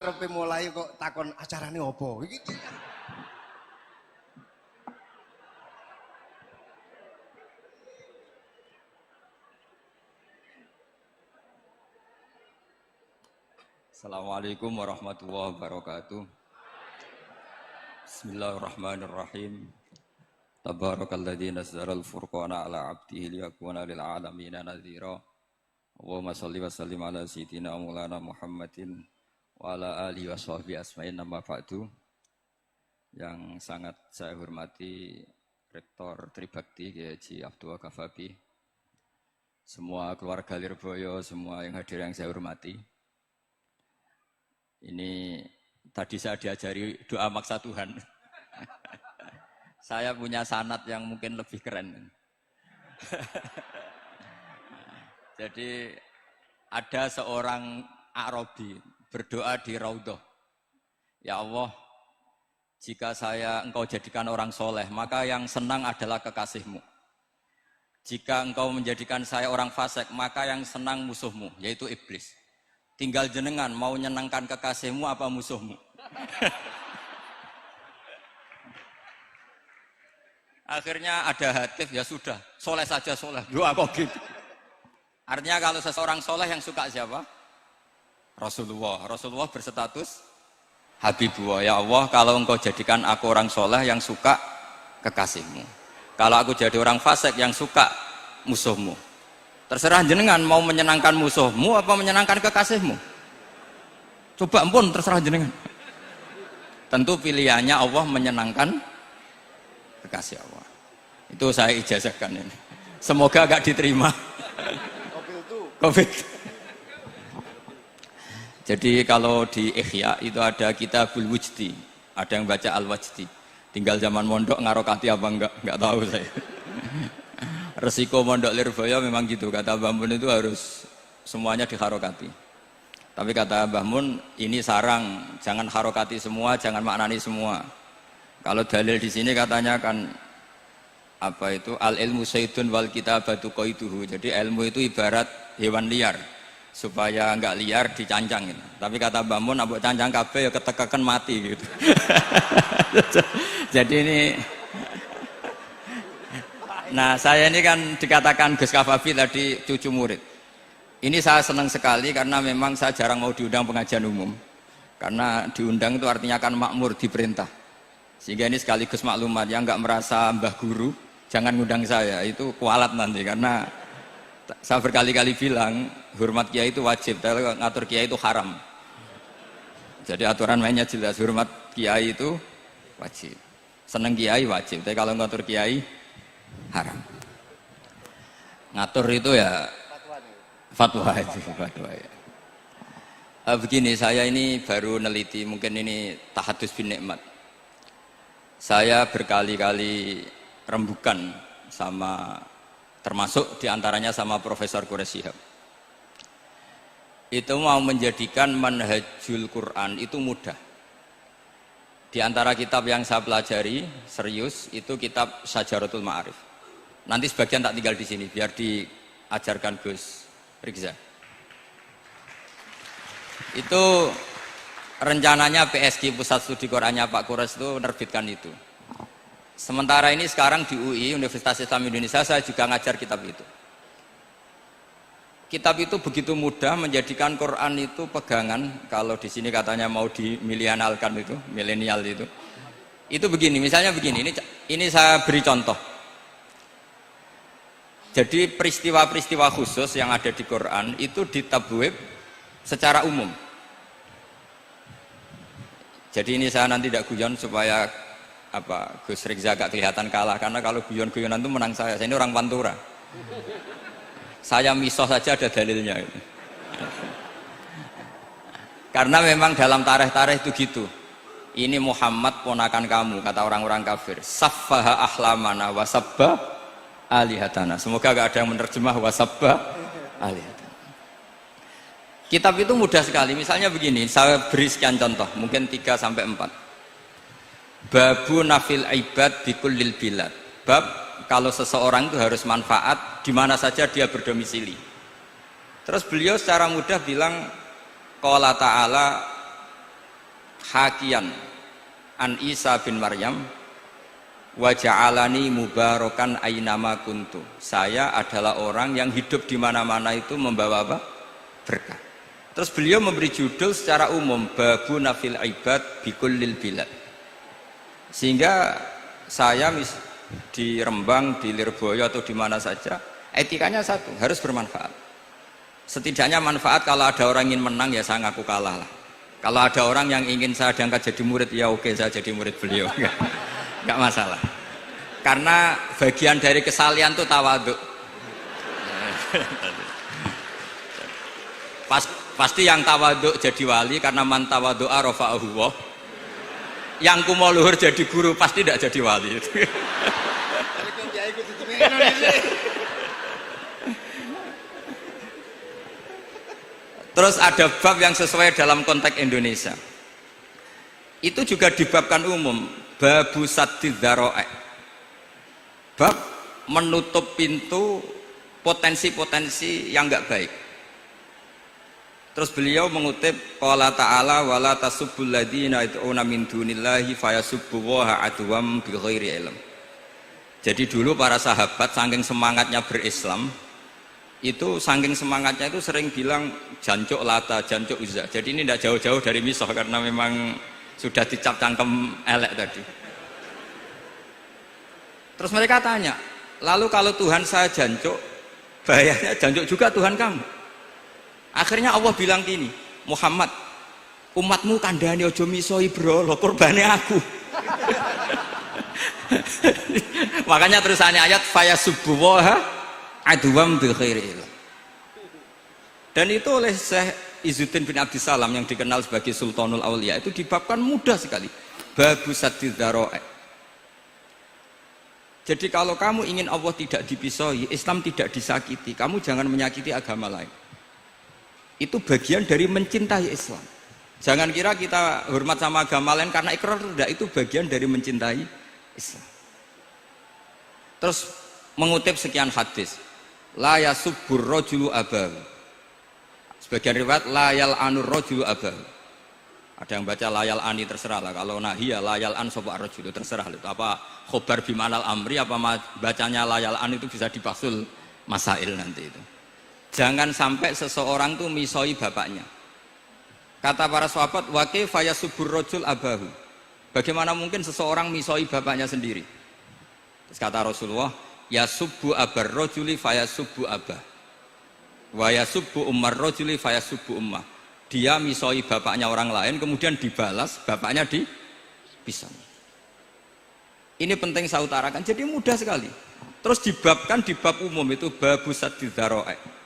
Repe mulai kok takon acarane opo iki. Assalamualaikum warahmatullahi wabarakatuh. Bismillahirrahmanirrahim. Tabarakalladzi nazzala al-furqana ala 'abdihi liyakuna lil 'alamina nadhira. Allahumma shalli wa sallim ala sayyidina Maulana Muhammadin wa ala alihi wa sahbihi asma'in amma ba'du. Yang sangat saya hormati Rektor Tribakti Kiai Haji Abdul Kafabi, semua keluarga Lirboyo, semua yang hadir yang saya hormati. Ini tadi saya diajari doa maksa Tuhan. Saya punya sanad yang mungkin lebih keren. Jadi ada seorang Arabi berdoa di Raudhah. Ya Allah, jika engkau jadikan orang soleh, maka yang senang adalah kekasihmu. Jika engkau menjadikan saya orang fasik, maka yang senang musuhmu, yaitu iblis. Tinggal jenengan mau nyenangkan kekasihmu apa musuhmu. Akhirnya ada hatif, ya sudah, soleh saja soleh, doa kok gitu. Artinya kalau seseorang soleh yang suka siapa? Rasulullah. Rasulullah berstatus Habibullah. Ya Allah, kalau engkau jadikan aku orang soleh yang suka kekasihmu. Kalau aku jadi orang fasik yang suka musuhmu. Terserah jenengan mau menyenangkan musuhmu apa menyenangkan kekasihmu. Coba ampun, terserah jenengan. Tentu pilihannya Allah menyenangkan kekasih Allah. Itu saya ijazahkan ini. Semoga agak diterima. Covid. Jadi kalau di Ihya itu ada Kitabul Wujdi, ada yang baca Al-Wajdi. Tinggal zaman mondok ngarokati apa enggak tahu saya. Resiko mondok Lirboyo memang gitu, kata Mbah Mun itu harus semuanya diharokati. Tapi kata Mbah Mun ini sarang, jangan harokati semua, jangan maknani semua. Kalau dalil di sini katanya kan apa itu al ilmu sayyidun wal kitabatu qaiduhu. Jadi ilmu itu ibarat hewan liar, supaya enggak liar dicancang gitu. Tapi kata Mbah Mun ambek cancang kabeh ya ketekaken mati gitu. Jadi ini nah, saya ini kan dikatakan Gus Kafabi tadi cucu murid. Ini saya senang sekali karena memang saya jarang mau diundang pengajian umum. Karena diundang itu artinya kan makmur, diperintah. Sehingga ini sekaligus maklumat, yang nggak merasa mbah guru, jangan ngundang saya, itu kualat nanti. Karena saya berkali-kali bilang, hormat kiai itu wajib, tapi ngatur kiai itu haram. Jadi aturan mainnya jelas, hormat kiai itu wajib. Seneng kiai wajib, tapi kalau ngatur kiai, haram. Ngatur itu ya fatwa itu fatwa ya. Begini, saya ini baru neliti, mungkin ini tahadus bin nikmat. Saya berkali-kali rembukan sama, termasuk diantaranya sama Profesor Quraish Shihab. Itu mau menjadikan manhajul Quran itu mudah. Di antara kitab yang saya pelajari serius itu kitab Syajaratul Ma'arif. Nanti sebagian tak tinggal di sini biar diajarkan Gus Rizza. Itu rencananya PSG Pusat Studi Qurannya Pak Quraish itu menerbitkan itu. Sementara ini sekarang di UI Universitas Islam Indonesia saya juga ngajar kitab itu. Kitab itu begitu mudah menjadikan Quran itu pegangan. Kalau di sini katanya mau dimilenialkan itu, milenial itu. Itu begini, misalnya begini. Ini saya beri contoh. Jadi peristiwa-peristiwa khusus yang ada di Quran itu ditabwib secara umum. Jadi ini saya nanti tidak guyon supaya Gus Rizza gak kelihatan kalah, karena kalau guyon-guyonan itu menang saya. Saya ini orang Pantura. Saya misoh saja ada dalilnya. Karena memang dalam tarikh-tarikh itu gitu. Ini Muhammad ponakan kamu, kata orang-orang kafir. Saffaha ahlamana wasabba alihatana. Semoga gak ada yang menerjemah wasabba alihatana. Kitab itu mudah sekali. Misalnya begini, saya beri sekian contoh, mungkin 3 sampai 4. Babu nafil ibad bikullil bilad. Bab kalau seseorang itu harus manfaat di mana saja dia berdomisili. Terus beliau secara mudah bilang qala ta'ala hakian an Isa bin Maryam wa ja'alani mubarakan ainama kuntu. Saya adalah orang yang hidup di mana-mana itu membawa apa? Berkah. Terus beliau memberi judul secara umum babu nafil ibad bikullil bilad. Sehingga saya di Rembang, di Lirboyo atau di mana saja, etikanya satu, harus bermanfaat. Setidaknya manfaat kalau ada orang ingin menang ya saya ngaku kalah lah. Kalau ada orang yang ingin saya diangkat jadi murid ya oke saya jadi murid beliau. Enggak masalah. Karena bagian dari kesalian itu tawaduk. Pasti yang tawaduk jadi wali karena man tawadu'a rafa'ahu Allah. Yang kumo luhur jadi guru pasti tidak jadi wali. Terus ada bab yang sesuai dalam konteks Indonesia. Itu juga dibabkan umum, babu saddid dzara'i. Bab menutup pintu potensi-potensi yang enggak baik. Terus beliau mengutip qala ta'ala wala tasubbul ladzina yad'una min dunillahi fayasubbullaha adwam bighairi ilm. Jadi dulu para sahabat saking semangatnya berislam, itu saking semangatnya itu sering bilang jancuk Lata, jancuk Uzza. Jadi ini tidak jauh-jauh dari misoh karena memang sudah dicap cangkem elek tadi. Terus mereka tanya, lalu kalau Tuhan saya jancuk, bahayanya jancuk juga Tuhan kamu. Akhirnya Allah bilang gini, Muhammad, umatmu kandhane aja misoi bro, kurbane aku. Makanya terusannya ayat fayasubbuha adwam bi khairi. Dan itu oleh Syekh Izzuddin bin Abdissalam yang dikenal sebagai Sultanul Aulia itu dibabkan mudah sekali. Babu saddid dzara'i. Jadi kalau kamu ingin Allah tidak dipisoi, Islam tidak disakiti, kamu jangan menyakiti agama lain. Itu bagian dari mencintai Islam. Jangan kira kita hormat sama agama lain karena ikrar, tidak, itu bagian dari mencintai Islam. Terus mengutip sekian hadis, la yasubbur rajulu abahu. Sebagian riwayat la yal'anur rajulu abahu. Ada yang baca layal ani, terserah lah. Kalau nahia layal an sopa rajulu, terserah itu apa khobar bimanal amri apa bacanya layal an itu bisa dipasul masail nanti itu. Jangan sampai seseorang tuh misoi bapaknya. Kata para sahabat, wa kaifa yasubbur rajul abahu. Bagaimana mungkin seseorang misoi bapaknya sendiri? Terus kata Rasulullah, yasubbu abar rajuli fayasubbu abah. Wa yasubbu ummar rajuli fayasubbu ummah. Dia misoi bapaknya orang lain kemudian dibalas bapaknya dipisah. Ini penting saya utarakan. Jadi mudah sekali. Terus dibabkan di bab umum itu babu saddid dzara'i.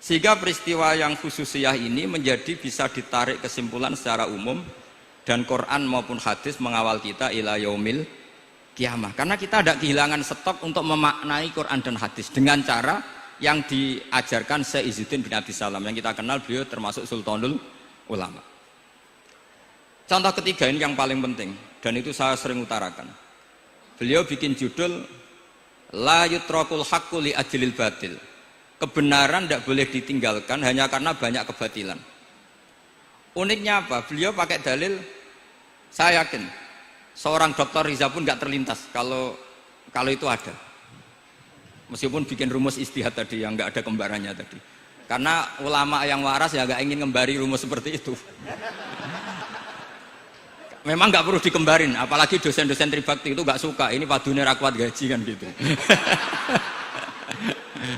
Sehingga peristiwa yang khususiyah ini menjadi bisa ditarik kesimpulan secara umum dan Quran maupun hadis mengawal kita ila yaumil kiamah. Karena kita tidak kehilangan stok untuk memaknai Quran dan hadis dengan cara yang diajarkan Syekh Izzuddin bin Abdissalam yang kita kenal, beliau termasuk Sultanul Ulama. Contoh ketiga ini yang paling penting dan itu saya sering utarakan. Beliau bikin judul la yutrakul haqqu li ajlil batil. Kebenaran tidak boleh ditinggalkan hanya karena banyak kebatilan. Uniknya apa? Beliau pakai dalil, saya yakin seorang dokter Riza pun nggak terlintas kalau itu ada. Meskipun bikin rumus istihad tadi yang nggak ada kembarannya tadi. Karena ulama yang waras ya nggak ingin ngembari rumus seperti itu. Memang nggak perlu dikembarin, apalagi dosen-dosen tribakti itu nggak suka. Ini padune ra kuat gaji kan gitu.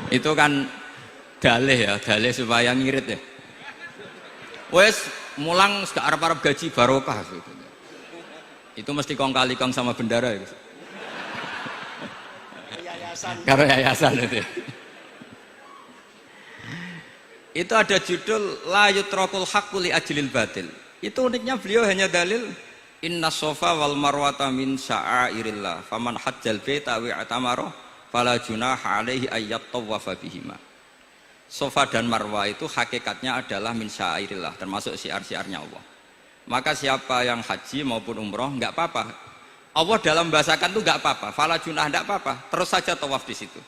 Itu kan dalih ya, dalih supaya ngirit ya. Wes mulang gak arep-arep gaji barokah gitu. Itu mesti kong kali kong sama bendara itu. Karo yayasan itu. Itu ada judul la yutrakul haqqu li ajlil batil. Itu uniknya beliau hanya dalil inna sofa wal marwata min sya'airillah faman hajjal baita wa atamara fala junaha alaihi ayyat tawafa bihima. Sofa dan marwah itu hakikatnya adalah min sya'airillah, termasuk syiar-syiarnya Allah. Maka siapa yang haji maupun umroh enggak apa-apa. Allah dalam bahasakan itu enggak apa-apa, fala junah enggak apa-apa, terus saja tawaf di situ.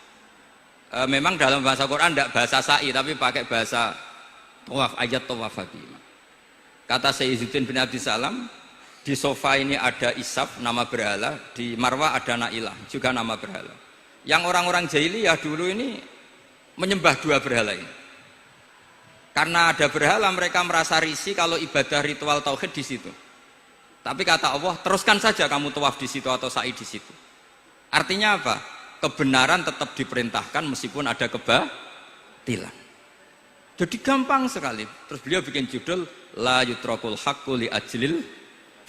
Memang dalam bahasa Quran enggak bahasa sa'i tapi pakai bahasa tawaf, ayat tawafa bihima. Kata Sayyiduddin bin Abdi Salam, di sofa ini ada Isaf, nama berhala, di Marwah ada Nailah, juga nama berhala. Yang orang-orang jahiliyah dulu ini menyembah dua berhala ini. Karena ada berhala, mereka merasa risih kalau ibadah ritual tauhid di situ. Tapi kata Allah, teruskan saja kamu tawaf di situ atau sa'i di situ. Artinya apa? Kebenaran tetap diperintahkan meskipun ada kebatilan. Jadi gampang sekali. Terus beliau bikin judul La yutrakul haqqu li ajlil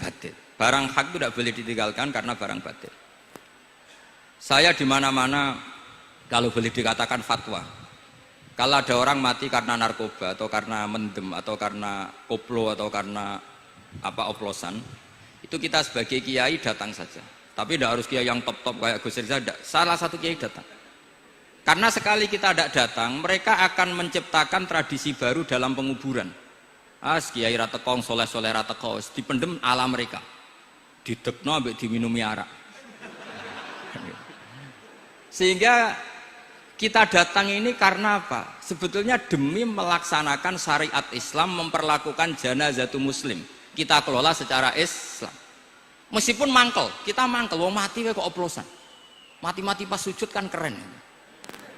batil. Barang hak itu tidak boleh ditinggalkan karena barang batil. Saya di mana-mana kalau boleh dikatakan fatwa. Kalau ada orang mati karena narkoba atau karena mendem atau karena koplo atau karena oplosan, itu kita sebagai kiai datang saja. Tapi tidak harus kiai yang top-top kayak Gus Rizal, salah satu kiai datang. Karena sekali kita tidak datang, mereka akan menciptakan tradisi baru dalam penguburan. Kiai ratekong, soleh-soleh ratekong, dipendem ala mereka. Didekno ambek diminumi arak. Sehingga kita datang ini karena apa? Sebetulnya demi melaksanakan syariat Islam, memperlakukan janazatu muslim. Kita kelola secara Islam. Meskipun mangkel, kita mangkel, wong mati kok oplosan. Mati-mati pas sujud kan keren.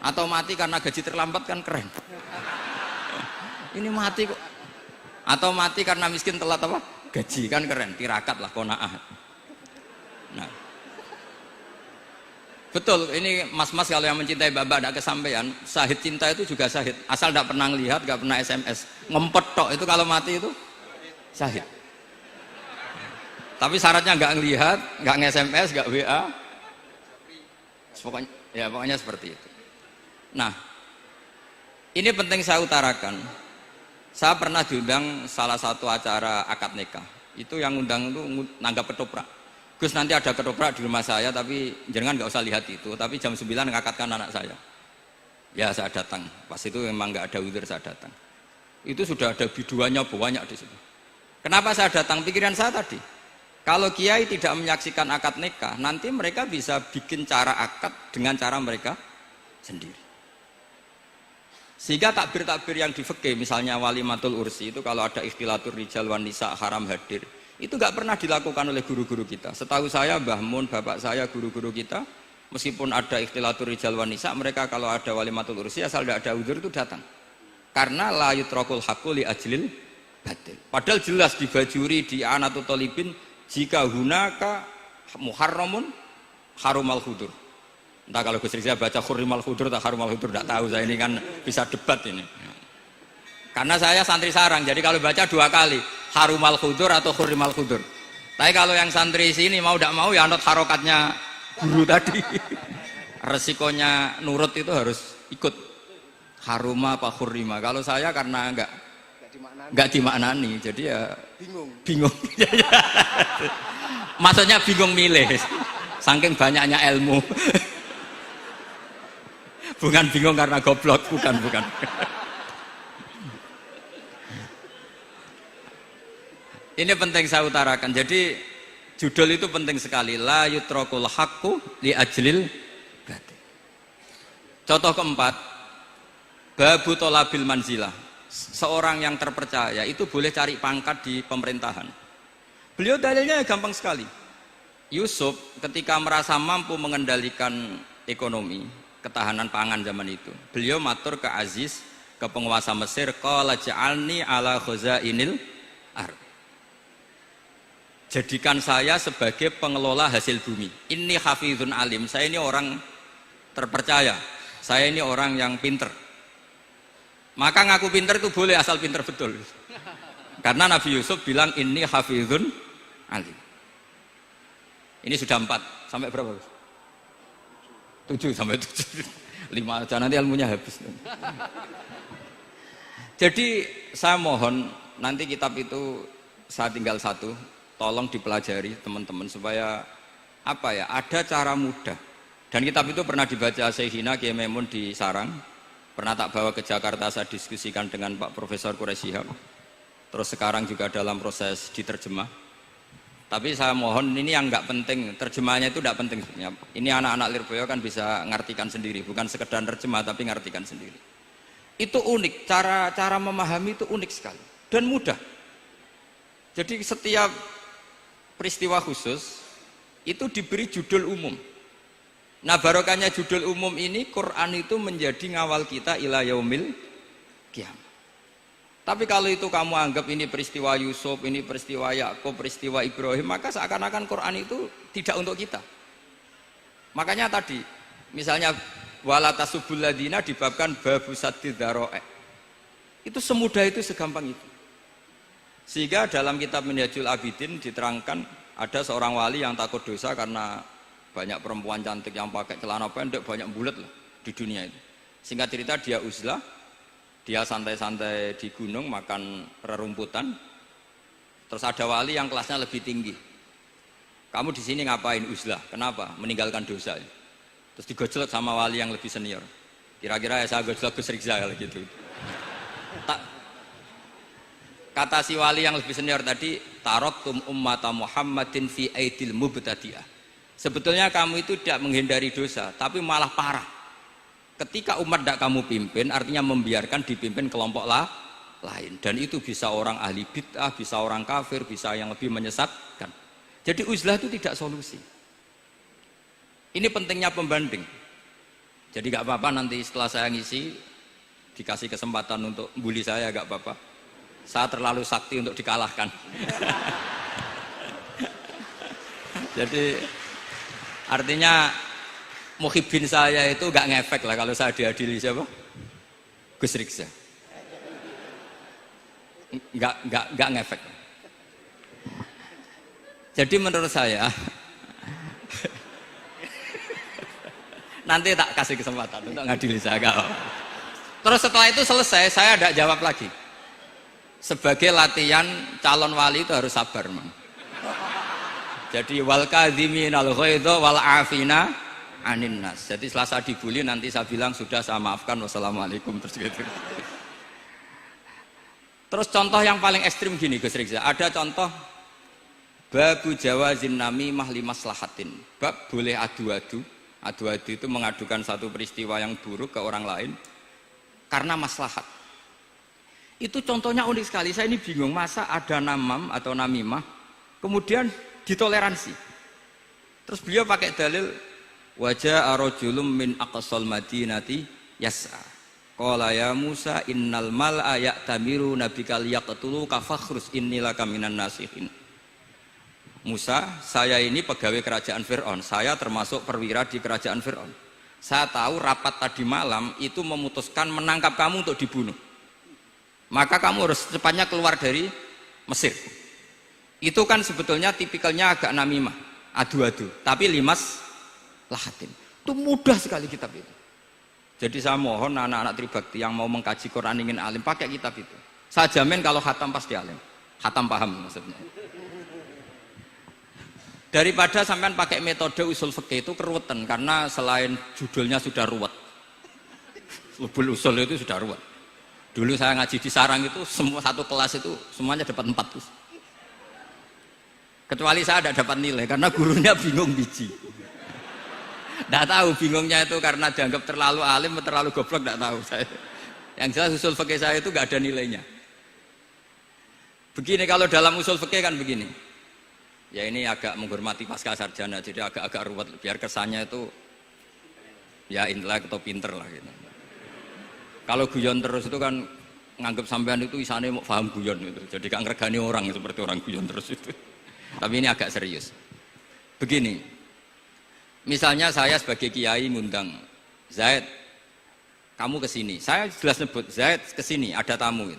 Atau mati karena gaji terlambat kan keren. Ini mati kok. Atau mati karena miskin telat apa? Gaji kan keren, tirakat lah, qanaah. Nah. Betul, ini mas-mas kalau yang mencintai bapak tidak kesampaian, syahid cinta itu juga syahid. Asal tidak pernah lihat, tidak pernah SMS. Ngempet tok itu kalau mati itu syahid. Tapi syaratnya nggak ngelihat, nggak nge-SMS, nggak WA. Pokoknya seperti itu. Nah, ini penting saya utarakan. Saya pernah diundang salah satu acara akad nikah. Itu yang undang itu nanggap ketoprak. Gus, nanti ada ketoprak di rumah saya, tapi jangan nggak usah lihat itu. Tapi jam 9 ngakatkan anak saya. Ya saya datang. Pas itu memang nggak ada udzur, saya datang. Itu sudah ada biduannya banyak di situ. Kenapa saya datang? Pikiran saya tadi. Kalau kiai tidak menyaksikan akad nikah, nanti mereka bisa bikin cara akad dengan cara mereka sendiri. Sehingga takbir-takbir yang di fikih, misalnya walimatul ursi itu kalau ada ikhtilatur rijal wan nisa haram hadir, itu nggak pernah dilakukan oleh guru-guru kita. Setahu saya Mbah Mun, bapak saya, guru-guru kita, meskipun ada ikhtilatur rijal wan nisa, mereka kalau ada walimatul ursi asal tidak ada udzur itu datang. Karena la yutrakul haqqu li ajlil batil. Padahal jelas di Bajuri, di Anatut Thalibin, jika hunaka muharramun harumal khudur. Entah kalau Gus Rizal baca khurrimal khudur atau harumal khudur, tidak tahu. Saya ini kan bisa debat ini. Karena saya santri sarang, jadi kalau baca dua kali, harumal khudur atau khurrimal khudur. Tapi kalau yang santri sini mau tidak mau ya anut harokatnya guru tadi. Resikonya nurut itu harus ikut. Haruma apa khurrima. Kalau saya karena enggak dimaknani, jadi ya bingung. Maksudnya bingung milih. Saking banyaknya ilmu. Bukan bingung karena goblok, bukan. Ini penting saya utarakan. Jadi judul itu penting sekali. La yutrakul haqqu li ajlil batil. Contoh keempat, babu tolabil manzilah. Seorang yang terpercaya itu boleh cari pangkat di pemerintahan. Beliau dalilnya gampang sekali. Yusuf ketika merasa mampu mengendalikan ekonomi, ketahanan pangan zaman itu, beliau matur ke Aziz, ke penguasa Mesir, qala ja'alni ala khazainil ard. Jadikan saya sebagai pengelola hasil bumi. Inni hafizun alim. Saya ini orang terpercaya. Saya ini orang yang pinter. Maka ngaku pinter itu boleh asal pinter betul. Karena Nabi Yusuf bilang inni hafizun alim. Ini sudah 4 sampai berapa? 7 sampai 7. 5 aja nanti ilmunya habis. Jadi saya mohon nanti kitab itu saya tinggal 1, tolong dipelajari teman-teman supaya apa ya, ada cara mudah. Dan kitab itu pernah dibaca Syekhina Kiai Maimun di Sarang, pernah tak bawa ke Jakarta, saya diskusikan dengan Pak Profesor Quraisy Shihab. Terus sekarang juga dalam proses diterjemah. Tapi saya mohon ini yang nggak penting, terjemahnya itu tidak penting sebenarnya. Ini anak-anak Lirboyo kan bisa ngartikan sendiri, bukan sekedar terjemah tapi ngartikan sendiri. Itu unik, cara memahami itu unik sekali dan mudah. Jadi setiap peristiwa khusus itu diberi judul umum. Nah barokahnya judul umum ini, Quran itu menjadi ngawal kita ila yaumil qiyamah. Tapi kalau itu kamu anggap ini peristiwa Yusuf, ini peristiwa Yakub, peristiwa Ibrahim, maka seakan-akan Quran itu tidak untuk kita. Makanya tadi, misalnya wala tasubul ladina dibabkan babu saddid dzara'i. Itu semudah itu, segampang itu. Sehingga dalam kitab Minhajul Abidin diterangkan ada seorang wali yang takut dosa karena banyak perempuan cantik yang pakai celana pendek, banyak bulat lah di dunia itu. Singkat cerita dia uzlah, dia santai-santai di gunung makan rerumputan. Terus ada wali yang kelasnya lebih tinggi. Kamu di sini ngapain uzlah? Kenapa? Meninggalkan dosa. Terus digojlok sama wali yang lebih senior. Kira-kira ya saya gojlok Gus Rizal gitu. Kata si wali yang lebih senior tadi, taraktum ummata Muhammadin fi aidil mubtadi'ah. Sebetulnya kamu itu tidak menghindari dosa, tapi malah parah. Ketika umat tidak kamu pimpin, artinya membiarkan dipimpin kelompok lain. Dan itu bisa orang ahli bid'ah, bisa orang kafir, bisa yang lebih menyesatkan. Jadi uzlah itu tidak solusi. Ini pentingnya pembanding. Jadi gak apa-apa nanti setelah saya ngisi, dikasih kesempatan untuk bully saya, gak apa-apa. Saya terlalu sakti untuk dikalahkan. Jadi artinya muhibin saya itu gak ngefek lah kalau saya diadili siapa? Gus Riksa. Gak ngefek. Jadi menurut saya nanti tak kasih kesempatan untuk ngadili saya. Terus setelah itu selesai, saya tidak jawab lagi. Sebagai latihan calon wali itu harus sabar, man. Jadi wal kadhiminal ghaidha wal afina anin nas. Jadi setelah saya dibully nanti saya bilang sudah saya maafkan, wassalamualaikum, terus gitu. Terus contoh yang paling ekstrim gini Gus Rizal, ada contoh babu jawazin namimah limaslahatin. Bab boleh adu-adu. Adu-adu itu mengadukan satu peristiwa yang buruk ke orang lain karena maslahat. Itu contohnya unik sekali. Saya ini bingung, masa ada namam atau namimah kemudian ditoleransi. Terus beliau pakai dalil wajah arojulum min aqsal madinati yas'a. Qala ya Musa innal mal'a ya'tamiru nabikal yaqtulu kafakhrus innilaka minan nasihin. Musa, saya ini pegawai kerajaan Fir'aun, saya termasuk perwira di kerajaan Fir'aun. Saya tahu rapat tadi malam itu memutuskan menangkap kamu untuk dibunuh. Maka kamu harus secepatnya keluar dari Mesir. Itu kan sebetulnya tipikalnya agak namimah, adu-adu, tapi limas lahatin. Itu mudah sekali kitab itu. Jadi saya mohon anak-anak Tribakti yang mau mengkaji Quran ingin alim, pakai kitab itu. Saya jamin kalau khatam pasti alim. Khatam paham maksudnya. Daripada sampean pakai metode usul fikih itu keruwetan, karena selain judulnya sudah ruwet. Lubul usul itu sudah ruwet. Dulu saya ngaji di sarang itu semua satu kelas itu semuanya dapat 4 terus. Kecuali saya tidak dapat nilai karena gurunya bingung biji. Tidak tahu bingungnya itu karena dianggap terlalu alim atau terlalu goblok, tidak tahu saya. Yang jelas usul fikih saya itu nggak ada nilainya. Begini kalau dalam usul fikih kan begini. Ya ini agak menghormati pasca sarjana, jadi agak-agak ruwet biar kesannya itu ya intelek atau pinter lah gitu. Kalau guyon terus itu kan nganggap sampean itu isane mau paham guyon itu, jadi gak ngeregani orang seperti orang guyon terus itu. Tapi ini agak serius. Begini, misalnya saya sebagai kiai ngundang Zaid, kamu kesini. Saya jelas sebut Zaid kesini, ada tamu.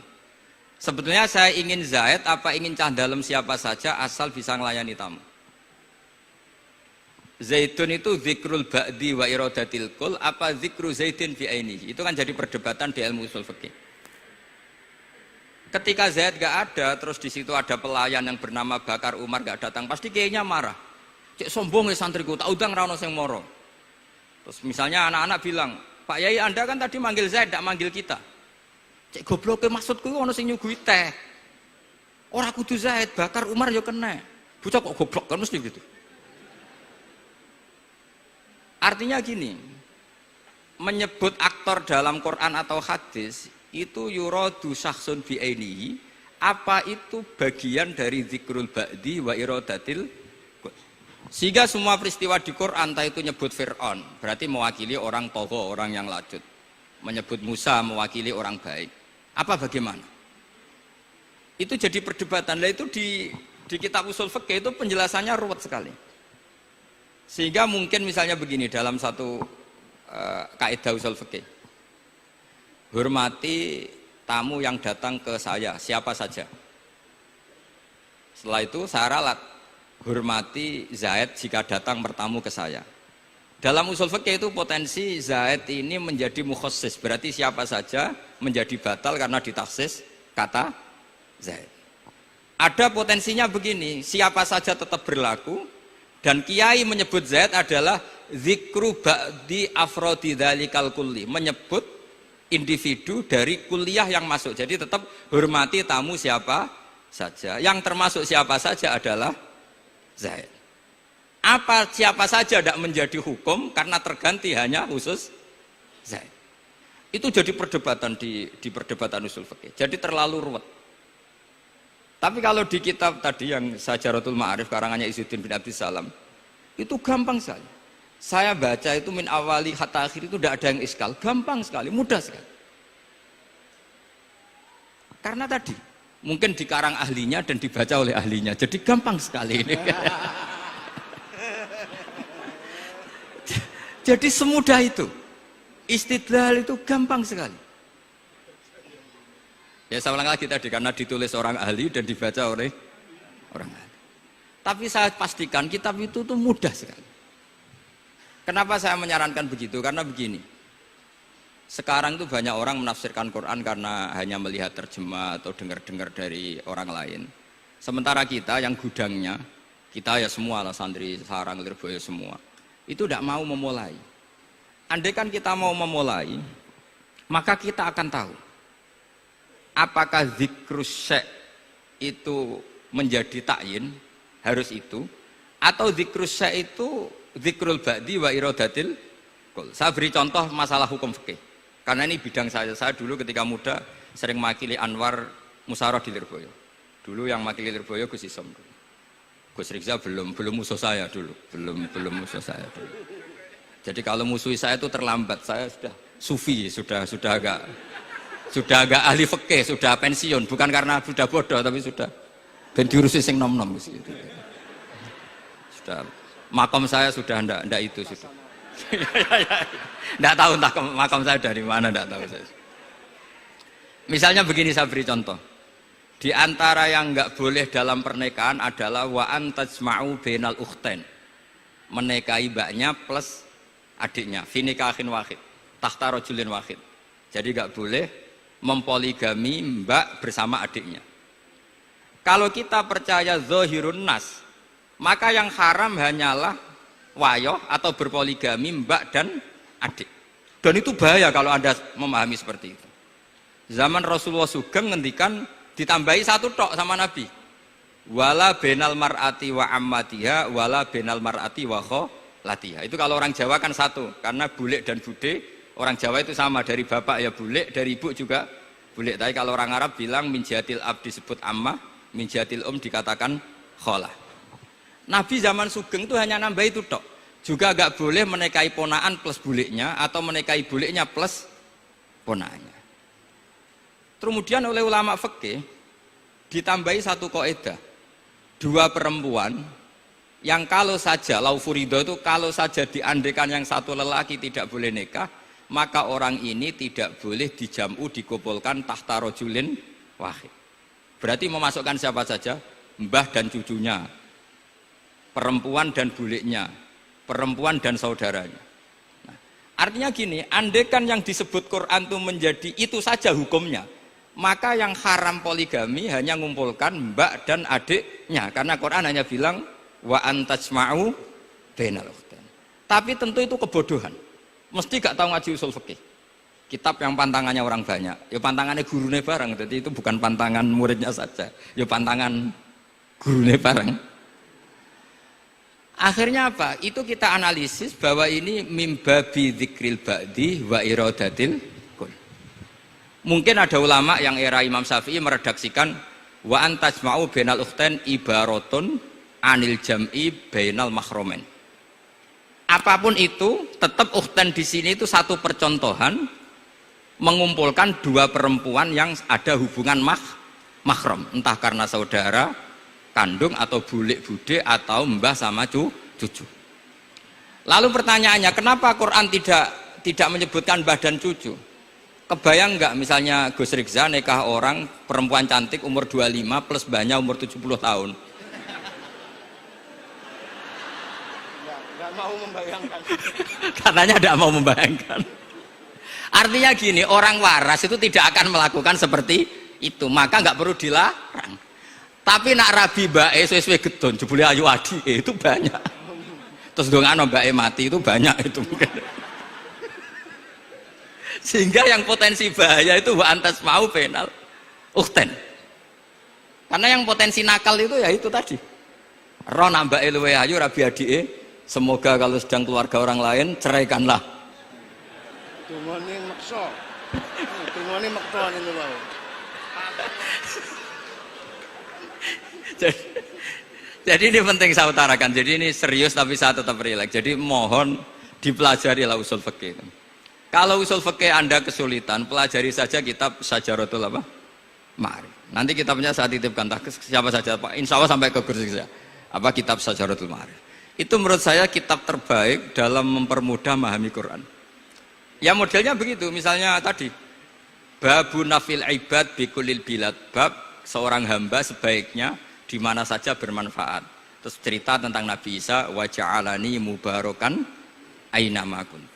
Sebetulnya saya ingin Zaid apa ingin cah dalam siapa saja asal bisa melayani tamu. Zaidun itu zikrul ba'di wa iradatil kul apa zikru Zaidin fi ainihi. Itu kan jadi perdebatan di ilmu usul fikih. Ketika Zaid gak ada, terus di situ ada pelayan yang bernama Bakar Umar gak datang, pasti kayaknya marah. Cek sombong ya santriku, tak udang rano sing moro. Terus misalnya anak-anak bilang, Pak Yai Anda kan tadi manggil Zaid, tidak manggil kita. Cek goblok maksudku ono sing nyuguhi teh. Ora kudu Zaid, Bakar Umar ya kena. Bocah kok goblok kan mesti gitu. Artinya gini, menyebut aktor dalam Quran atau hadis itu yuradu syakhsun bi ainihi apa itu bagian dari zikrul ba'di wa iradatil kul. Sehingga semua peristiwa di Quran, entah itu nyebut Fir'aun, berarti mewakili orang togo, orang yang lanjut. Menyebut Musa mewakili orang baik. Apa bagaimana? Itu jadi perdebatan. Nah itu di kitab usul fikih itu penjelasannya ruwet sekali. Sehingga mungkin misalnya begini dalam satu kaidah usul fikih. Hormati tamu yang datang ke saya, siapa saja. Setelah itu saya ralat, hormati Zaid jika datang bertamu ke saya. Dalam usul fikih itu potensi Zaid ini menjadi mukhassis, berarti siapa saja menjadi batal karena ditaksis kata Zaid. Ada potensinya begini, siapa saja tetap berlaku, dan kiai menyebut Zaid adalah zikru ba'di afrodi dzalikal kulli, menyebut individu dari kuliah yang masuk. Jadi tetap hormati tamu siapa saja. Yang termasuk siapa saja adalah Zaid. Apa siapa saja tidak menjadi hukum karena terganti hanya khusus Zaid. Itu jadi perdebatan di perdebatan usul fikih. Jadi terlalu ruwet. Tapi kalau di kitab tadi yang Syajaratul Ma'arif karangannya Izzuddin bin Abdissalam, itu gampang sekali. Saya baca itu min awali hatta akhir itu tidak ada yang iskal, gampang sekali, mudah sekali. Karena tadi mungkin dikarang ahlinya dan dibaca oleh ahlinya, jadi gampang sekali ini. Jadi semudah itu, istidlal itu gampang sekali. Ya saya ulang lagi tadi, karena ditulis orang ahli dan dibaca oleh orang ahli. Tapi saya pastikan kitab itu tuh mudah sekali. Kenapa saya menyarankan begitu? Karena begini, sekarang itu banyak orang menafsirkan Quran karena hanya melihat terjemah atau dengar-dengar dari orang lain. Sementara kita yang gudangnya, kita ya semua lah, santri, sarang, lirboyo semua, itu tidak mau memulai. Andai kan kita mau memulai, maka kita akan tahu apakah zikrus syek itu menjadi takyin, harus itu, atau zikrus syek itu zikrul ba'di wa iradatil kul. Saya beri contoh masalah hukum fikih, karena ini bidang saya. Saya dulu ketika muda sering makili Anwar Musyawarah di Lirboyo. Dulu yang makili Lirboyo Gus Isom, Gus Rizza belum musuh saya dulu, belum musuh saya dulu. Jadi kalau musuh saya itu terlambat, saya sudah sufi, sudah agak ahli fikih, sudah pensiun, bukan karena sudah bodoh, tapi sudah ben diurusi sing nom-nom gitu. Sudah makam saya sudah ndak itu sudah. Ndak tahu entah makam saya dari mana, ndak tahu saya. Misalnya begini, saya beri contoh. Di antara yang nggak boleh dalam pernikahan adalah wa antajma'u bainal ukhtain. Menikahi mbaknya plus adiknya, fi nikahin wahid, tahta rajulin wahid. Jadi nggak boleh mempoligami mbak bersama adiknya. Kalau kita percaya zahirun nas, maka yang haram hanyalah wayoh atau berpoligami mbak dan adik. Dan itu bahaya kalau Anda memahami seperti itu. Zaman Rasulullah Sugeng ngendikan ditambahi satu tok sama Nabi. Wala benal mar'ati wa ammatiha wala benal mar'ati wa kholatiha. Itu kalau orang Jawa kan satu, karena bule dan bude, orang Jawa itu sama, dari bapak ya bule, dari ibu juga bule. Tapi kalau orang Arab bilang min jihatil ab disebut ammah, min jihatil dikatakan kholah. Nabi zaman Sugeng itu hanya nambah itu tok. Juga agak boleh menikahi ponaan plus buleknya atau menikahi buleknya plus ponaannya. Kemudian oleh ulama fikih ditambahi satu kaidah. Dua perempuan yang kalau saja laufurido itu kalau saja diandekan yang satu lelaki tidak boleh nikah, maka orang ini tidak boleh dijamu dikumpulkan tahta rajulin wahid. Berarti memasukkan siapa saja? Mbah dan cucunya, perempuan dan buleknya, perempuan dan saudaranya. Nah, artinya gini, andekan yang disebut Quran itu menjadi itu saja hukumnya, maka yang haram poligami hanya mengumpulkan mbak dan adiknya, karena Quran hanya bilang wa antajma'u bainal ukhtain. Tapi tentu itu kebodohan. Mesti gak tahu ngaji usul fikih. Kitab yang pantangannya orang banyak, ya pantangannya gurune bareng. Jadi itu bukan pantangan muridnya saja, ya pantangan gurune bareng. Akhirnya apa? Itu kita analisis bahwa ini mimbabi dzikril ba'di wa iradatil kul. Mungkin ada ulama yang era Imam Syafi'i meredaksikan Wa antajma'u bainal ukhtain ibaratun anil jam'i bainal mahromen. Apapun itu, tetap ukhtain di sini itu satu percontohan mengumpulkan dua perempuan yang ada hubungan mahram, entah karena saudara kandung atau bulik bude atau mbah sama cucu. Lalu pertanyaannya, kenapa Quran tidak menyebutkan mbah dan cucu? Kebayang nggak misalnya Gus Rikza nikah orang perempuan cantik umur 25 plus mbahnya umur 70 tahun? Nggak mau membayangkan. Katanya tidak mau membayangkan. Artinya gini, orang waras itu tidak akan melakukan seperti itu, maka nggak perlu dilarang. Tapi nak rabi bae sesuai gedon, jebule ayu adi itu banyak. Terus dongano bae mati itu banyak itu. Sehingga yang potensi bahaya itu wa antas mau penal ukhten. Karena yang potensi nakal itu ya itu tadi. Roh nambah luwe ayu rabi adike, semoga kalau sedang keluarga orang lain ceraikanlah. Tungone maksa. Tungone maksa niku wae. Jadi ini penting saya utarakan. Jadi ini serius tapi saya tetap rileks. Jadi mohon dipelajari lah usul fikih. Kalau usul fikih Anda kesulitan, pelajari saja kitab Syajaratul apa? Ma'arif. Nanti kitabnya saya titipkan siapa saja Pak. Insya Allah sampai ke kursi saya. Apa kitab Syajaratul Ma'arif. Itu menurut saya kitab terbaik dalam mempermudah memahami Quran. Ya modelnya begitu, misalnya tadi babu nafil ibad bikulil bilad, bab seorang hamba sebaiknya di mana saja bermanfaat. Terus cerita tentang Nabi Isa, wa ja'alani mubarakan aina ma kuntu.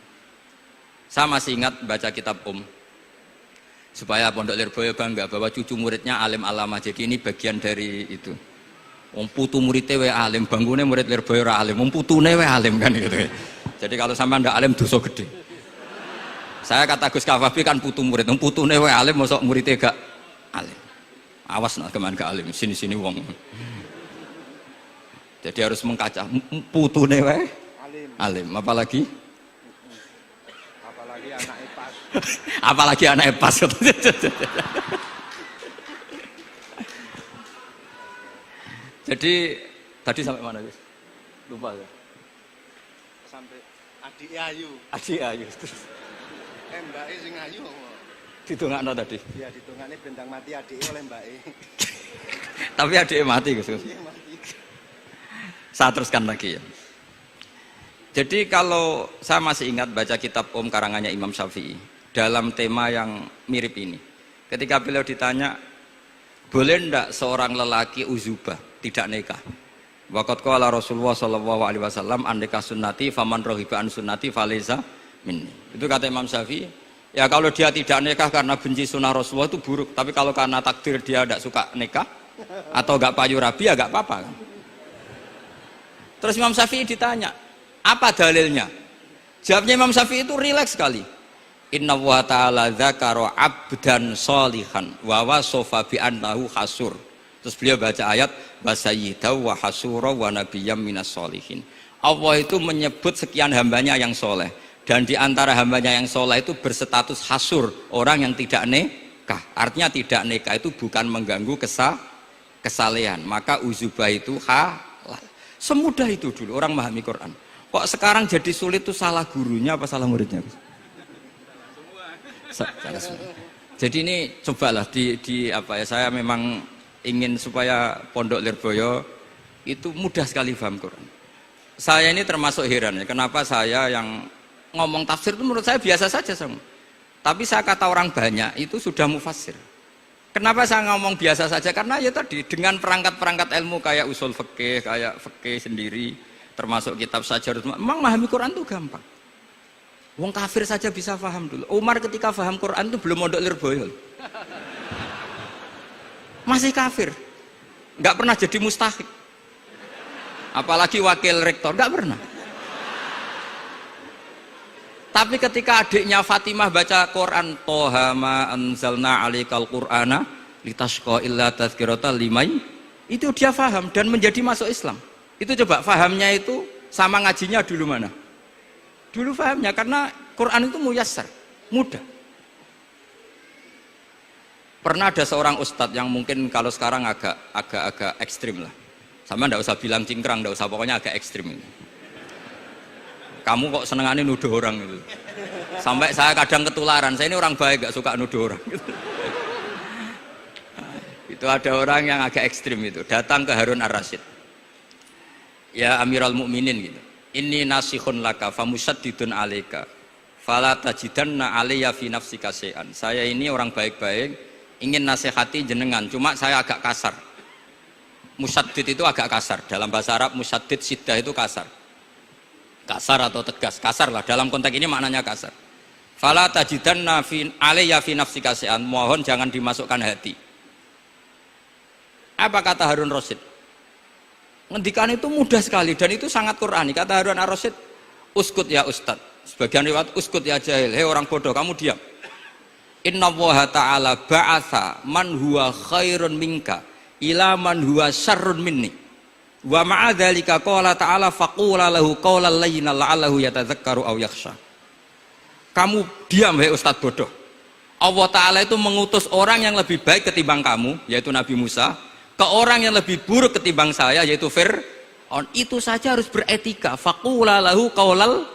Saya masih ingat baca kitab supaya Pondok Lirboyo bangga bahwa cucu muridnya alim alama. Jadi ini bagian dari itu. Wong putu muridnya we alim, bangunnya murid Lirboyo ora alim, wong putune we alim kan gitu. Jadi kalau sampai ndak alim dosa gede. Saya kata Gus Kafabi kan putu murid, wong putune we alim mosok muridnya gak alim. Awas nak keman gak alim, sini-sini wong. Jadi harus mengkaca putune we alim, apalagi Anak pas. apalagi anak pas. Jadi tadi sampai mana guys? Lupa ya. Sampai adik ayu. Adik ayu. Mbak sing ayu. Ditungakno tadi. Ya ditungane bentang mati adik oleh Mbak. Tapi adiknya mati Gus. Saya teruskan lagi ya. Jadi kalau saya masih ingat baca kitab karangannya Imam Syafi'i dalam tema yang mirip ini. Ketika beliau ditanya, boleh ndak seorang lelaki uzubah tidak nikah? Waqat qala Rasulullah sallallahu alaihi wasallam an nikah sunnati faman rohiba an sunnati falaysa minni. Itu kata Imam Syafi'i. Ya kalau dia tidak nikah karena benci sunnah Rasulullah itu buruk. Tapi kalau karena takdir dia tidak suka nikah atau gak payu rabi ya gak apa-apa kan. Terus Imam Syafi'i ditanya, apa dalilnya? Jawabnya Imam Syafi'i itu rileks sekali. Inna wa ta'ala dzakara abdan sholihan wa wasofa bi annahu hasur. Terus beliau baca ayat wa sayyidaw wa hasura wa nabiyyam minas sholihin. Allah itu menyebut sekian hambanya yang soleh, dan di antara hambanya yang soleh itu berstatus hasur, orang yang tidak nikah. Artinya tidak nikah itu bukan mengganggu kesalehan, maka uzubah itu halal. Semudah itu dulu orang memahami Quran. Kok sekarang jadi sulit tuh salah gurunya apa salah muridnya? Jadi ini cobalah di apa ya, saya memang ingin supaya Pondok Lirboyo itu mudah sekali paham Quran. Saya ini termasuk heran ya, kenapa saya yang ngomong tafsir itu menurut saya biasa saja sama. Tapi saya kata orang banyak itu sudah mufassir. Kenapa saya ngomong biasa saja? Karena ya tadi dengan perangkat-perangkat ilmu kayak usul fikih, kayak fikih sendiri, termasuk kitab Syajaratul Ma'arif, memang memahami Quran itu gampang. Wong kafir saja bisa paham dulu. Umar ketika paham Quran itu belum Pondok Lirboyo. Masih kafir. Nggak pernah jadi mustahik. Apalagi wakil rektor, nggak pernah. Tapi ketika adiknya Fatimah baca Quran, Toha ma anzalna alaikal qur'ana litashqa illa tazkirata limai, itu dia paham dan menjadi masuk Islam. Itu coba fahamnya itu sama ngajinya dulu mana? Dulu fahamnya karena Quran itu muyassar, mudah. Pernah ada seorang ustadz yang mungkin kalau sekarang agak ekstrim lah. Sama ndak usah bilang cingkrang, ndak usah, pokoknya agak ekstrim ini. Kamu kok senengannya nuduh orang gitu. Sampai saya kadang ketularan, saya ini orang baik, gak suka nuduh orang. Gitu. Itu ada orang yang agak ekstrim itu, datang ke Harun ar-Rasyid. Ya Amirul Mukminin gitu. Inni nasihun laka famusaddidun alaika. Fala tajidanna alayya fi nafsika syai'an. Saya ini orang baik-baik, ingin nasihati jenengan, cuma saya agak kasar. Musaddid itu agak kasar. Dalam bahasa Arab musaddid siddah itu kasar. Kasar atau tegas, kasar lah. Dalam konteks ini maknanya kasar. Fala tajidanna fi alayya fi nafsika syai'an. Mohon jangan dimasukkan hati. Apa kata Harun Rasyid? Ngendikan itu mudah sekali dan itu sangat Qur'ani. Kata Harun ar-Rasyid, uskut ya ustad. Sebagian riwayat uskut ya jahil. Hei orang bodoh, kamu diam. Inna Allaha ta'ala ba'atha man huwa khairun minka ila man huwa syarrun minni. Wa ma'a dzalika qala ta'ala faqula lahu qawlan layyinan la'allahu yatadzakkaru aw yakhsha. Kamu diam hei ustad bodoh. Allah Ta'ala itu mengutus orang yang lebih baik ketimbang kamu, yaitu Nabi Musa, ke orang yang lebih buruk ketimbang saya, yaitu Fir'aun. Itu saja harus beretika. Faqula lahu qawlan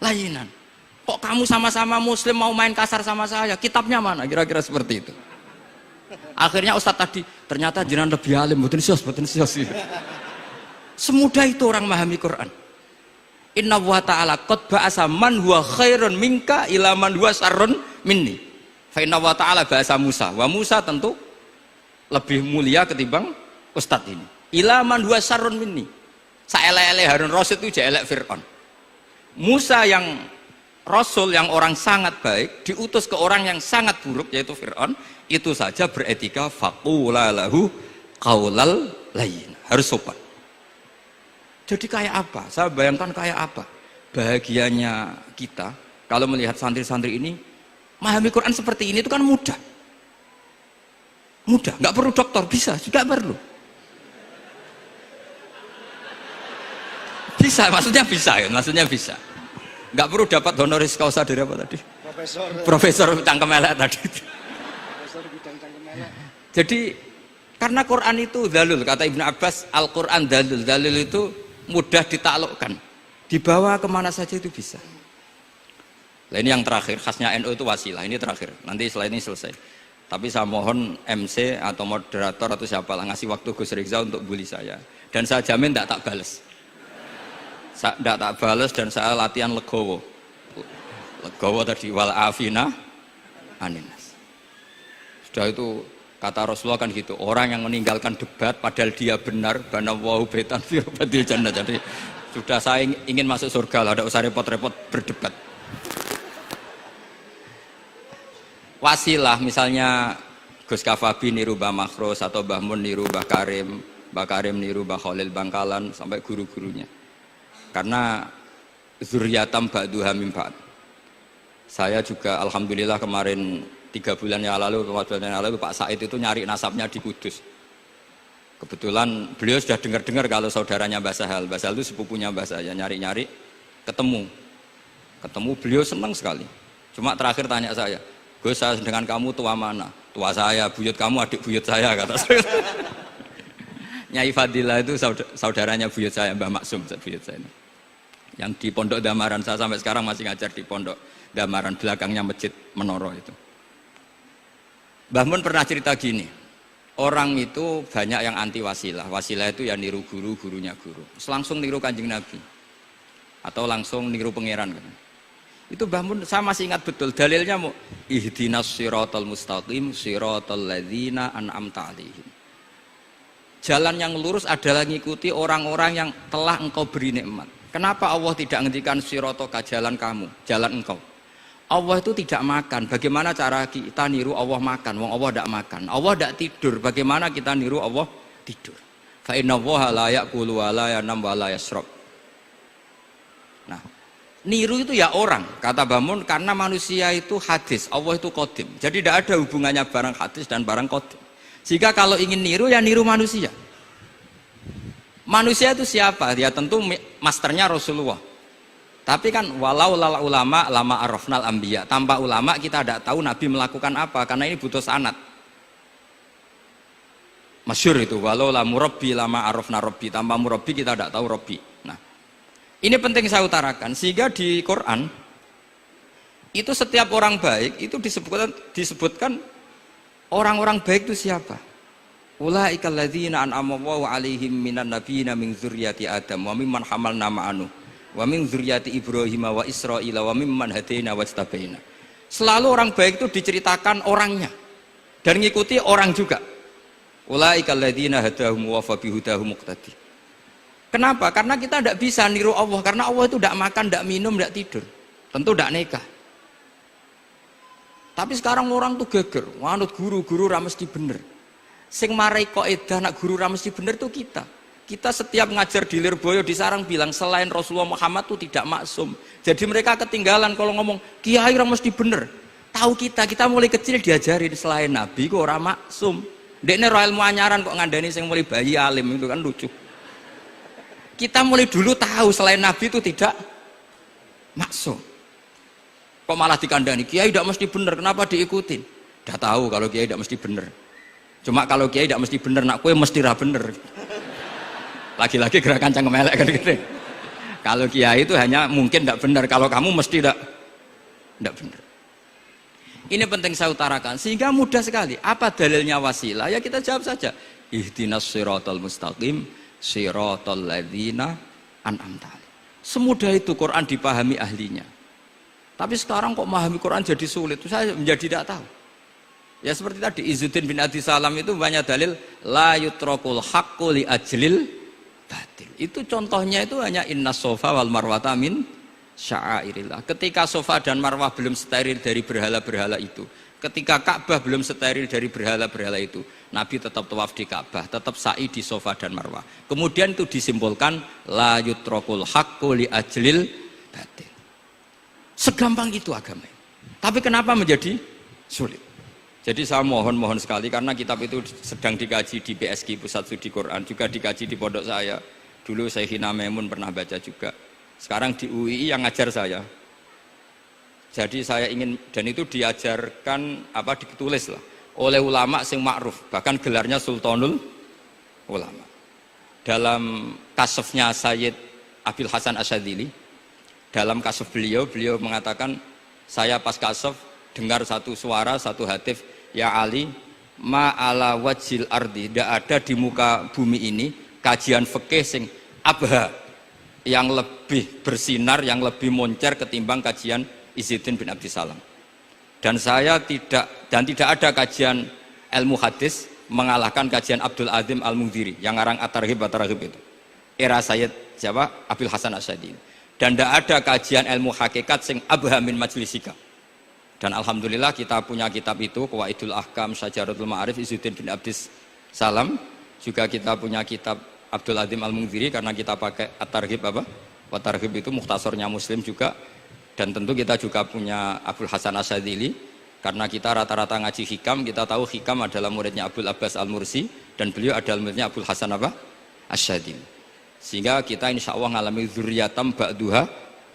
layyinan. Kok kamu sama-sama muslim mau main kasar sama saya? Kitabnya mana? Kira-kira seperti itu. Akhirnya Ustadz tadi, ternyata jenengan lebih alim, mboten sios. Semudah itu orang memahami Quran. Inna wa ta'ala qad ba'asa man huwa khairun minka ila man huwa syarrun minni. Fa inna wa ta'ala ba'asa Musa. Wa Musa tentu lebih mulia ketimbang Ustadz ini. Ila man huwa syarrun minni. Saelek-elek Harun Rasyid itu jelek Fir'aun. Musa yang Rasul yang orang sangat baik diutus ke orang yang sangat buruk yaitu Fir'aun, itu saja beretika faqula lahu qaulal layyin, harus sopan. Jadi kayak apa? Saya bayangkan kayak apa bahagianya kita kalau melihat santri-santri ini memahami Quran seperti ini. Itu kan mudah, nggak perlu dokter, bisa juga perlu. Maksudnya bisa. Nggak perlu dapat honoris causa dari apa tadi? Profesor cangkem elek tadi. Profesor bidang cangkem elek. Jadi karena Quran itu dalil, kata Ibnu Abbas, Al-Quran dalil itu mudah ditaklukkan, dibawa kemana saja itu bisa. Nah ini yang terakhir, khasnya NU itu wasilah. Ini terakhir, nanti setelah ini selesai. Tapi saya mohon MC atau moderator atau siapalah ngasih waktu Gus Rizal untuk bully saya, dan saya jamin tak balas. Tidak tak balas dan saya latihan legowo tadi wal afina aninas. Sudah itu kata Rasulullah kan gitu, orang yang meninggalkan debat padahal dia benar banawahu baitan fi rabbil jannah. Jadi sudah saya ingin masuk surga lah, tidak usah repot-repot berdebat. Wasilah misalnya Gus Kafabi niru Mbah Makhros atau Mbah Mun niru Mbah Karim niru Mbah Khalil Bangkalan sampai guru-gurunya. Karena zuriyatam ba'duha min ba'd. Saya juga alhamdulillah kemarin 3 bulan yang lalu, 4 bulan yang lalu Pak Said itu nyari nasabnya di Kudus. Kebetulan beliau sudah dengar-dengar kalau saudaranya Mbah Sahal itu sepupunya Mbah saya, nyari-nyari ketemu beliau senang sekali. Cuma terakhir tanya saya, Gus, saya dengan kamu tua mana? Tua saya, buyut kamu adik buyut saya, kata saya. Nyai Fadilah itu saudaranya buyut saya, Mbah Maksum buyut saya. Yang di Pondok Damaran, saya sampai sekarang masih ngajar di Pondok Damaran, belakangnya Masjid Menoro itu. Mbah Mun pernah cerita gini, orang itu banyak yang anti wasilah. Wasilah itu ya niru guru, gurunya guru. Langsung niru Kanjeng Nabi atau langsung niru pangeran kan. Itu Mbah Mun saya masih ingat betul dalilnya, mau ihdinas siratal mustaqim siratal ladzina an'amta 'alaihim. Jalan yang lurus adalah mengikuti orang-orang yang telah engkau beri nikmat. Kenapa Allah tidak ngendikan siratoka, jalan kamu, jalan engkau? Allah itu tidak makan. Bagaimana cara kita niru Allah makan? Wong Allah tidak makan. Allah tidak tidur. Bagaimana kita niru Allah tidur? Fa inna Allaha la ya'kulu wa la yanam wa la yashrab. Nah, niru itu ya orang, kata Bamun, karena manusia itu hadis, Allah itu qadim. Jadi tidak ada hubungannya barang hadis dan barang qadim. Jika kalau ingin niru ya niru manusia. Manusia itu siapa? Ya tentu masternya Rasulullah. Tapi kan walau lala ulama lama arafnal anbiya. Tanpa ulama kita tidak tahu Nabi melakukan apa, karena ini butuh sanad. Masyhur itu, walau la murabbi lama arafna rabbi, tanpa murabbi kita tidak tahu rabbi. Nah, ini penting saya utarakan sehingga di Quran itu setiap orang baik itu disebutkan orang-orang baik itu siapa? Ulaikal ladzina an'ama Allahu 'alaihim minan nabiyina min dzurriyyati Adam wa mimman hamalna ma'anu wa min dzurriyyati Ibrahim wa Israila wa mimman hadaina wajtabaina. Selalu orang baik itu diceritakan orangnya dan ngikuti orang juga. Ulaikal ladzina hadahum wa fa bihudahum muqtadi. Kenapa? Karena kita tidak bisa niru Allah, karena Allah itu tidak makan, tidak minum, tidak tidur. Tentu tidak nikah. Tapi sekarang orang tuh geger, wanut guru-guru ra mesti bener. Sing marai kaidah nak guru ra mesti bener tuh kita. Kita setiap ngajar di Lirboyo di Sarang bilang selain Rasulullah Muhammad tuh tidak maksum. Jadi mereka ketinggalan kalau ngomong kiai ra mesti bener. Tahu kita mulai kecil diajarin selain Nabi kok ora maksum. Dekne ro ilmu anyaran kok ngandani sing mulai bayi alim itu kan lucu. Kita mulai dulu tahu selain Nabi itu tidak maksum. Kok malah dikandani kiai tidak mesti bener, kenapa diikutin? Udah tahu kalau kiai tidak mesti bener. Cuma kalau kiai tidak mesti bener, nak kue mesti ra bener. Lagi-lagi gerakan cangkem elek kan gitu. Kalau kiai itu hanya mungkin tidak bener, kalau kamu mesti tidak bener. Ini penting saya utarakan sehingga mudah sekali. Apa dalilnya wasilah? Ya kita jawab saja. Ihdinas siratal mustaqim siratal ladzina an'amta alaihim. Semudah itu Quran dipahami ahlinya. Tapi sekarang kok memahami Quran jadi sulit. Saya menjadi tidak tahu. Ya seperti tadi Izzuddin bin Abi Salam itu banyak dalil la yutrakul haqqu li ajlil batil. Itu contohnya itu hanya innas sofa wal marwata min sya'airillah. Ketika Sofa dan Marwah belum steril dari berhala-berhala itu, ketika Ka'bah belum steril dari berhala-berhala itu, Nabi tetap tawaf di Ka'bah, tetap sa'i di Sofa dan Marwah. Kemudian itu disimpulkan la yutrakul haqqu li ajlil batil. Segampang itu agama. Tapi kenapa menjadi sulit? Jadi saya mohon sekali karena kitab itu sedang dikaji di PSG Pusat Studi Quran, juga dikaji di pondok saya. Dulu Syekhina Maimun pernah baca juga. Sekarang di UII yang ngajar saya. Jadi saya ingin, dan itu diajarkan ditulis lah oleh ulama sing ma'ruf, bahkan gelarnya Sultanul Ulama. Dalam kasafnya Sayyid Abil Hasan Asyadzili, dalam kasaf beliau mengatakan, saya pas kasaf dengar satu suara, satu hatif, ya Ali, ma'ala wajil ardi, tidak ada di muka bumi ini kajian fikih sing abha, yang lebih bersinar, yang lebih moncer ketimbang kajian Izzuddin bin Abdi Salam. Dan tidak ada kajian ilmu hadis mengalahkan kajian Abdul Azim Al-Mundhiri yang ngarang At-Targhib itu. Era Sayyid siapa? Abil Hasan Asyadzili. Dan tidak ada kajian ilmu hakikat sing abha min majlisika. Dan alhamdulillah kita punya kitab itu, Qawaidul Ahkam, Syajaratul Ma'arif, Izzuddin bin Abdi Salam. Juga kita punya kitab Abdul Azim Al-Mundhiri karena kita pakai At-Targhib At-Targhib itu mukhtasornya Muslim juga. Dan tentu kita juga punya Abul Hasan Asyadzili karena kita rata-rata ngaji hikam, kita tahu hikam adalah muridnya Abdul Abbas Al-Mursi dan beliau adalah muridnya Abul Hasan Asyadzili. Sehingga kita insya Allah ngalami dzurriyatam ba'duha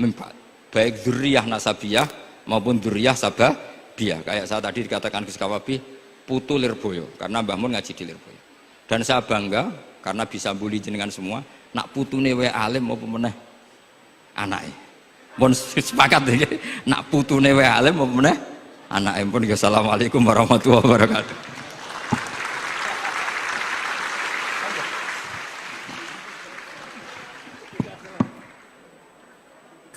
min ba'd. Baik dzurriyah nasabiyah maupun dzurriyah sababiyah. Kayak saya tadi dikatakan Gus Kawabi putu Lirboyo karena Mbah Mun ngaji di Lirboyo. Dan saya bangga karena bisa bully jenengan semua, nak putune wae alim apa meneh anake. Mun sepakat iki, nak putune wae alim apa meneh anake. Pun assalamualaikum warahmatullahi wabarakatuh.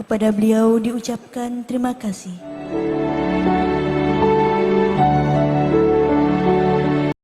Kepada beliau diucapkan terima kasih.